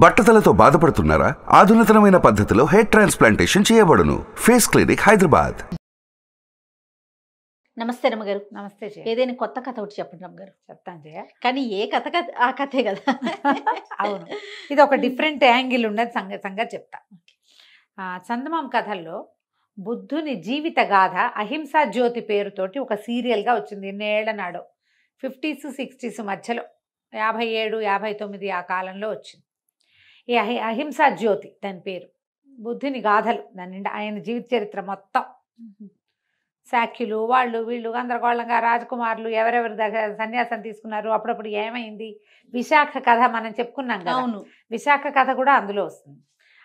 బట్టతలతో బాధపడుతున్నారా? ఆధునితనమైన పద్ధతిలో hair transplantation చేయబడును. Face clinic, Hyderabad. నమస్తే రమ్మగారు. నమస్తే జయ. ఏదైనా కొత్త కథ ఒకటి చెప్పండి రమ్మగారు. చెప్తాను జయ. కానీ ఏ కథ ఆ కథే కదా. అవును, ఇది ఒక డిఫరెంట్ యాంగిల్ ఉన్నది సంగతి చెప్తా. చందమామ కథల్లో బుద్ధుని జీవిత గాథ అహింసా జ్యోతి పేరుతోటి ఒక సీరియల్గా వచ్చింది. ఎన్నేళ్ల నాడో 50s 60s మధ్యలో 57 59 ఆ కాలంలో వచ్చింది. ఈ అహింసా జ్యోతి దాని పేరు. బుద్ధుని గాథలు దాని నిండా ఆయన జీవిత చరిత్ర మొత్తం. శాఖ్యులు వాళ్ళు వీళ్ళు గందరగోళంగా రాజకుమారులు ఎవరెవరి దగ్గర సన్యాసం తీసుకున్నారు, అప్పుడప్పుడు ఏమైంది, విశాఖ కథ మనం చెప్పుకున్నాం కదా. అవును, విశాఖ కథ కూడా అందులో వస్తుంది.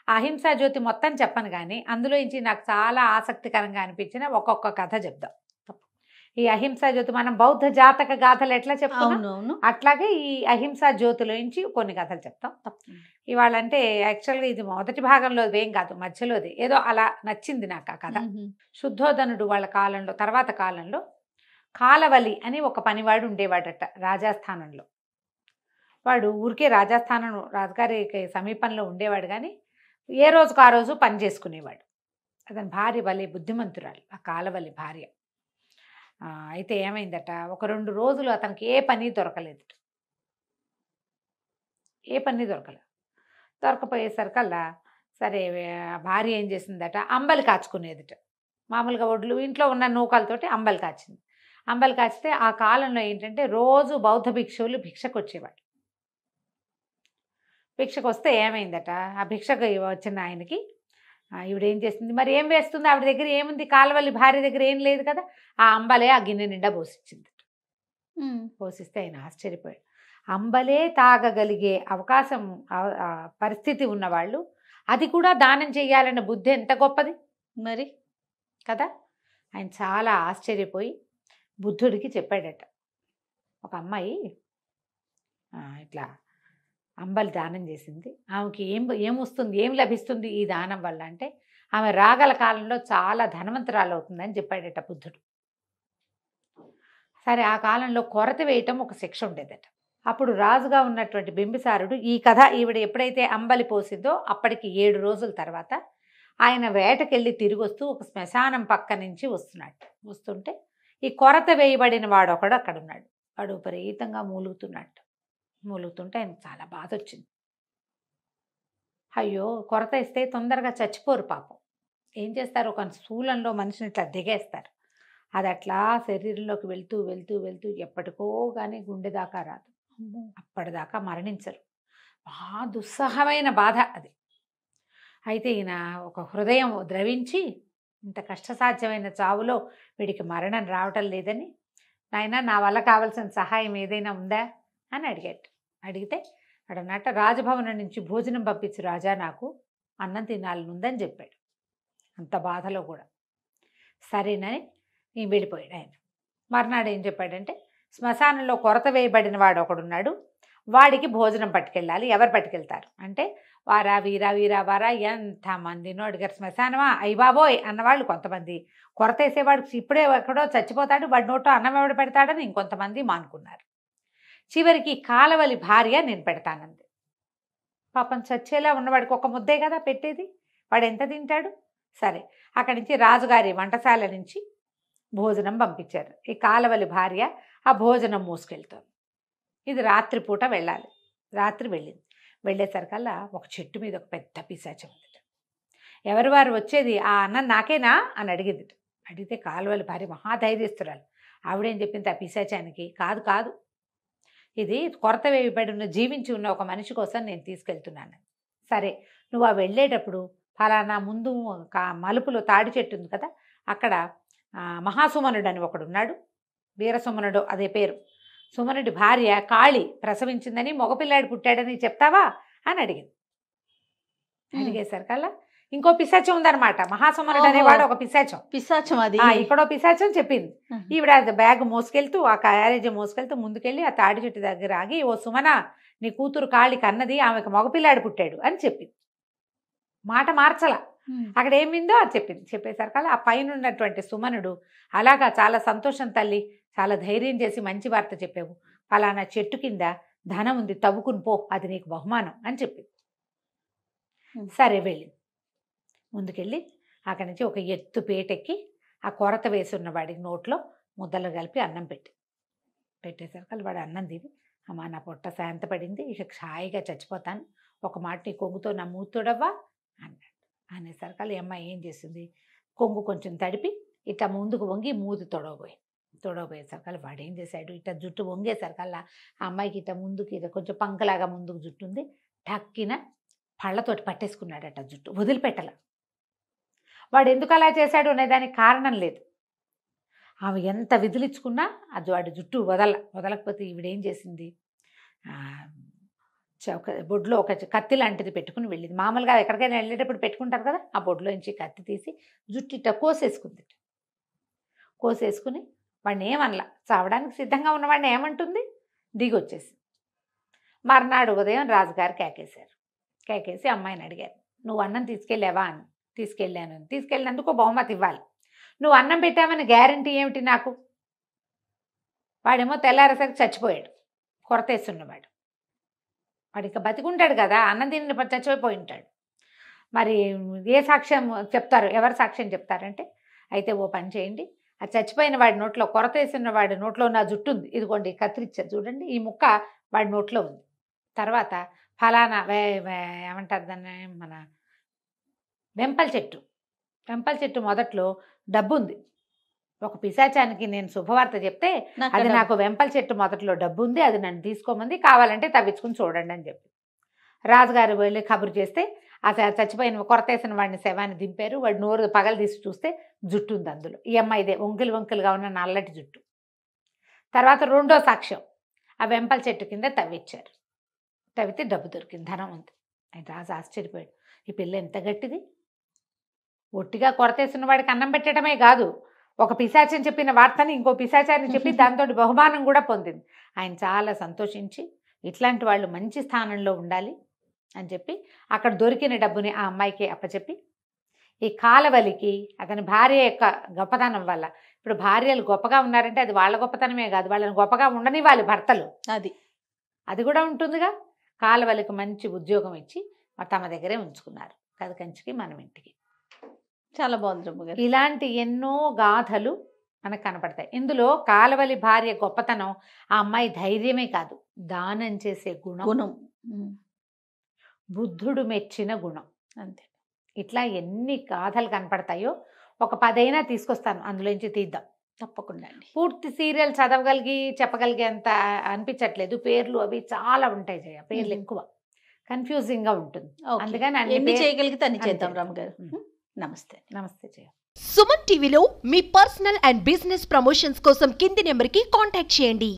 అహింసా జ్యోతి మొత్తం చెప్పను కానీ అందులో నుంచి నాకు చాలా ఆసక్తికరంగా అనిపించిన ఒక్కొక్క కథ చెప్దాం. ఈ అహింసా జ్యోతి మనం బౌద్ధ జాతక గాథలు ఎట్లా చెప్తాం అట్లాగే ఈ అహింసా జ్యోతిలో నుంచి కొన్ని కథలు చెప్తాం. ఇవాళ అంటే యాక్చువల్గా ఇది మొదటి భాగంలో ఏం కాదు, మధ్యలోది ఏదో అలా నచ్చింది నాకు ఆ కథ. శుద్ధోధనుడు వాళ్ళ కాలంలో, తర్వాత కాలంలో కాలవలి అని ఒక పనివాడు ఉండేవాడట రాజస్థానంలో. వాడు ఊరికే రాజస్థానం రాజుగారికి సమీపంలో ఉండేవాడు కానీ ఏ రోజుకు ఆ రోజు పని చేసుకునేవాడు. అతని భార్య భలే బుద్ధిమంతురాలు, ఆ కాలవలి భార్య. అయితే ఏమైందట, ఒక 2 రోజులు అతనికి ఏ పని దొరకలేదు. దొరకపోయేసరికల్లా సరే భార్య ఏం చేసిందట, అంబలి కాచుకునేదిట. మామూలుగా ఒడ్లు ఇంట్లో ఉన్న నూకలతోటి అంబలి కాచింది. అంబలి కాచితే ఆ కాలంలో ఏంటంటే రోజు బౌద్ధ భిక్షువులు భిక్షకు వచ్చేవాడు. భిక్షకు వస్తే ఏమైందట, ఆ భిక్షకు వచ్చిన ఆయనకి ఈవిడ ఏం చేస్తుంది, మరి ఏం వేస్తుంది, ఆవిడ దగ్గర ఏముంది, కాలవల్లి భార్య దగ్గర ఏం లేదు కదా, ఆ అంబలే ఆ గిన్నె నిండా పోసిచ్చింది. పోసిస్తే ఆయన ఆశ్చర్యపోయాడు. అంబలే తాగగలిగే అవకాశం పరిస్థితి ఉన్నవాళ్ళు అది కూడా దానం చేయాలన్న బుద్ధి ఎంత గొప్పది మరి కదా. ఆయన చాలా ఆశ్చర్యపోయి బుద్ధుడికి చెప్పాడట, ఒక అమ్మాయి ఇట్లా అంబలి దానం చేసింది, ఆమెకి ఏమొస్తుంది, ఏం లభిస్తుంది ఈ దానం వల్ల అంటే ఆమె రాగల కాలంలో చాలా ధనవంతురాలు అవుతుందని చెప్పాడట బుద్ధుడు. సరే ఆ కాలంలో కొరత వేయటం ఒక శిక్ష ఉండేదట. అప్పుడు రాజుగా ఉన్నటువంటి బింబిసారుడు ఈ కథ ఈవిడ ఎప్పుడైతే అంబలి పోసిందో అప్పటికి 7 రోజుల తర్వాత ఆయన వేటకెళ్ళి తిరిగి వస్తూ ఒక శ్మశానం పక్క నుంచి వస్తుంటే ఈ కొరత వేయబడిన వాడు ఒకడు అక్కడ ఉన్నాడు. వాడు విపరీతంగా మూలుగుతుంటే ఆయన చాలా బాధ వచ్చింది. అయ్యో, కొరత ఇస్తే తొందరగా చచ్చిపోరు పాపం. ఏం చేస్తారు, ఒక శూలంలో మనిషిని ఇట్లా దిగేస్తారు. అది అట్లా శరీరంలోకి వెళ్తూ వెళ్తూ వెళ్తూ ఎప్పటికో కానీ గుండె దాకా రాదు, అప్పటిదాకా మరణించరు. మహా దుస్సహమైన బాధ అది. అయితే ఈయన ఒక హృదయం ద్రవించి ఇంత కష్టసాధ్యమైన చావులో వీడికి మరణం రావటం లేదని, నాయనా నా వల్ల కావాల్సిన సహాయం ఏదైనా ఉందా అని అడిగితే అడన్నట్ట రాజభవనం నుంచి భోజనం పంపించు రాజా, నాకు అన్నం తినాలనుందని చెప్పాడు. అంత బాధలో కూడా సరేనని వెళ్ళిపోయాడు ఆయన. మర్నాడు ఏం చెప్పాడంటే, శ్మశానంలో కొరత వేయబడిన వాడు ఒకడున్నాడు, వాడికి భోజనం పట్టుకెళ్ళాలి. ఎవరు పట్టుకెళ్తారు అంటే వారా వీరా వీరా వారా ఎంతమందినో అడిగారు. శ్మశానమా అయ్య బాబోయ్ అన్నవాళ్ళు కొంతమంది, కొరత వేసేవాడు ఇప్పుడే ఎక్కడో చచ్చిపోతాడు వాడి నోటో అన్నం ఎవడు పెడతాడని ఇంకొంతమంది మానుకున్నారు. చివరికి కాలవలి భార్య నేను పెడతానంది. పాపం చచ్చేలా ఉన్నవాడికి ఒక ముద్దే కదా పెట్టేది, వాడు ఎంత తింటాడు. సరే అక్కడి నుంచి రాజుగారి వంటశాల నుంచి భోజనం పంపించారు. ఈ కాలవలి భార్య ఆ భోజనం మోసుకెళ్తుంది. ఇది రాత్రిపూట వెళ్ళాలి. రాత్రి వెళ్ళేసరికల్లా ఒక చెట్టు మీద ఒక పెద్ద పిశాచం ఉంది. ఎవరు వారు వచ్చేది, ఆ అన్నం నాకేనా అని అడిగింది. అడిగితే కాలవలి భార్య మహాధైర్యస్తురాలు. ఆవిడేం చెప్పింది ఆ పిశాచానికి, కాదు ఇది కొరత వేయబడిన జీవించి ఉన్న ఒక మనిషి కోసం నేను తీసుకెళ్తున్నాను. సరే నువ్వు ఆ వెళ్ళేటప్పుడు ఫలానా ముందు మలుపులో తాడి చెట్టు ఉంది కదా, అక్కడ మహాసుమనుడు అని ఒకడున్నాడు, వీరసుమనుడు అదే పేరు. సుమనుడి భార్య కాళి ప్రసవించిందని, మగపిల్లాడు పుట్టాడని చెప్తావా అని అడిగేసరికల్లా ఇంకో పిశాచం ఉందన్నమాట. మహాసుమనుడు అనేవాడు ఒక పిశాచం అది ఇక్కడో పిశాచం చెప్పింది. ఈవిడ బ్యాగ్ మోసుకెళ్తూ ఆ క్యారేజ్ మోసుకెళ్తూ ముందుకెళ్ళి ఆ తాడి చెట్టు దగ్గర ఆగి, ఓ సుమన, నీ కూతురు కాళి కన్నది, ఆమెకు మగపిల్లాడు పుట్టాడు అని చెప్పింది. మాట మార్చలా, అక్కడ ఏమిందో అది చెప్పింది. చెప్పేసరికల్లా ఆ పైన ఉన్నటువంటి సుమనుడు, అలాగా చాలా సంతోషం తల్లి, చాలా ధైర్యం చేసి మంచి వార్త చెప్పావు, ఫలానా చెట్టు కింద ధనం ఉంది, తవ్వుకుని పో, అది నీకు బహుమానం అని చెప్పింది. సరే వెళ్ళింది. ముందుకెళ్ళి అక్కడి నుంచి ఒక ఎత్తు పేటెక్కి ఆ కొరత వేసి ఉన్న వాడికి నోట్లో ముద్దలు కలిపి అన్నం పెట్టేసరికి వాడు అన్నం తిని, అమ్మా నా పొట్ట శాంత పడింది, ఇక హాయిగా చచ్చిపోతాను, ఒక మాట నీ కొంగుతో నా మూతుడవ్వా అన్నాడు. అనేసరికి ఈ అమ్మాయి ఏం చేసింది, కొంగు కొంచెం తడిపి ఇట్లా ముందుకు వంగి మూతి తొడవబోయేసరికి వాడు ఏం చేశాడు, ఇట్లా జుట్టు వంగేసరికల్లా ఆ అమ్మాయికి ఇట్లా ముందుకి ఇట్లా కొంచెం పంకలాగా ముందుకు జుట్టు ఉంది, టక్కిన పళ్ళతోటి పట్టేసుకున్నాడట జుట్టు, వదిలిపెట్టల. వాడు ఎందుకు అలా చేశాడు అనే దానికి కారణం లేదు. ఆమె ఎంత విదిలించుకున్నా అది వాడి జుట్టు వదలకపోతే ఈవిడేం చేసింది, ఒక బొడ్లో ఒక కత్తి లాంటిది పెట్టుకుని వెళ్ళింది. మామూలుగా ఎక్కడికైనా వెళ్ళేటప్పుడు పెట్టుకుంటారు కదా, ఆ బొడ్లో నుంచి కత్తి తీసి జుట్టు ఇట్ట కోసేసుకుని వాడిని ఏమనలా, చావడానికి సిద్ధంగా ఉన్నవాడిని ఏమంటుంది, దిగొచ్చేసి. మర్నాడు ఉదయం రాజుగారు కేకేసి అమ్మాయిని అడిగారు, నువ్వు అన్నం తీసుకెళ్ళావా అని. తీసుకెళ్ళినందుకు బహుమతి ఇవ్వాలి. నువ్వు అన్నం పెట్టామని గ్యారంటీ ఏమిటి నాకు? వాడేమో తెల్లారేసరికి చచ్చిపోయాడు, కొరతేస్తున్నవాడు. వాడు ఇక బతికుంటాడు కదా, అన్నం తిని చచ్చిపోయి ఉంటాడు. మరి ఏ సాక్ష్యం చెప్తారు, ఎవరు సాక్ష్యం చెప్తారంటే, అయితే ఓ పని చేయండి, ఆ చచ్చిపోయిన వాడి నోట్లో, కొరతేసిన వాడి నోట్లో నా జుట్టు ఉంది, ఇదిగోండి కత్తిరిచ్చారు చూడండి, ఈ ముక్క వాడి నోట్లో ఉంది. తర్వాత ఫలానా ఏమంటారు దాన్ని, మన వెంపల చెట్టు మొదట్లో డబ్బు ఉంది. ఒక పిశాచానికి నేను శుభవార్త చెప్తే అది నాకు వెంపల చెట్టు మొదట్లో డబ్బు ఉంది, అది నన్ను తీసుకోమంది, కావాలంటే తవ్వించుకుని చూడండి అని చెప్పి రాజుగారు వెళ్ళి కబురు చేస్తే ఆ చచ్చిపోయిన కొరతేసిన వాడిని శవాన్ని దింపారు. వాడు నోరు పగలు తీసి చూస్తే జుట్టు ఉంది అందులో, ఈ అమ్మాయిదే వంకలుగా ఉన్న నల్లటి జుట్టు. తర్వాత రెండో సాక్ష్యం, ఆ వెంపల చెట్టు కింద తవ్వితే డబ్బు దొరికింది, ధనం ఉంది. ఆయన రాజు ఆశ్చర్యపోయాడు, ఈ పిల్ల ఎంత గట్టిది, ఒట్టిగా కొరతేసిన వాడికి అన్నం పెట్టడమే కాదు, ఒక పిశాచం చెప్పిన వార్తని ఇంకో పిశాచాన్ని చెప్పి దాంతో బహుమానం కూడా పొందింది. ఆయన చాలా సంతోషించి ఇట్లాంటి వాళ్ళు మంచి స్థానంలో ఉండాలి అని చెప్పి అక్కడ దొరికిన డబ్బుని ఆ అమ్మాయికి అప్పచెప్పి, ఈ కాలవలికి అతని భార్య యొక్క గొప్పతనం వల్ల, ఇప్పుడు భార్యలు గొప్పగా ఉన్నారంటే అది వాళ్ళ గొప్పతనమే కాదు, వాళ్ళని గొప్పగా ఉండనివ్వాలి భర్తలు, అది కూడా ఉంటుందిగా. కాలవలికి మంచి ఉద్యోగం ఇచ్చి తమ దగ్గరే ఉంచుకున్నారు, కథకంచికి మనం ఇంటికి. చాలా బాగుంది రమ్మగారు. ఇలాంటి ఎన్నో గాథలు మనకు కనపడతాయి. ఇందులో కాలవలి భార్య గొప్పతనం, ఆ అమ్మాయి ధైర్యమే కాదు, దానం చేసే గుణం, బుద్ధుడు మెచ్చిన గుణం, అంతే. ఇట్లా ఎన్ని గాథలు కనపడతాయో ఒక 10 అయినా తీసుకొస్తాను, అందులోంచి తీద్దాం తప్పకుండా అండి. పూర్తి సీరియల్ చెప్పగలిగే అంత అనిపించట్లేదు, పేర్లు అవి చాలా ఉంటాయి జయ, పేర్లు ఎక్కువ, కన్ఫ్యూజింగ్ గా ఉంటుంది. అందుకని ఎన్ని చేయగలిగితే అన్ని చేద్దాం రమ్మగారు. నమస్తే జయ. సుమన్ టీవీలో మీ పర్సనల్ అండ్ బిజినెస్ ప్రమోషన్స్ కోసం కింది నెంబర్కి కాంటాక్ట్ చేయండి.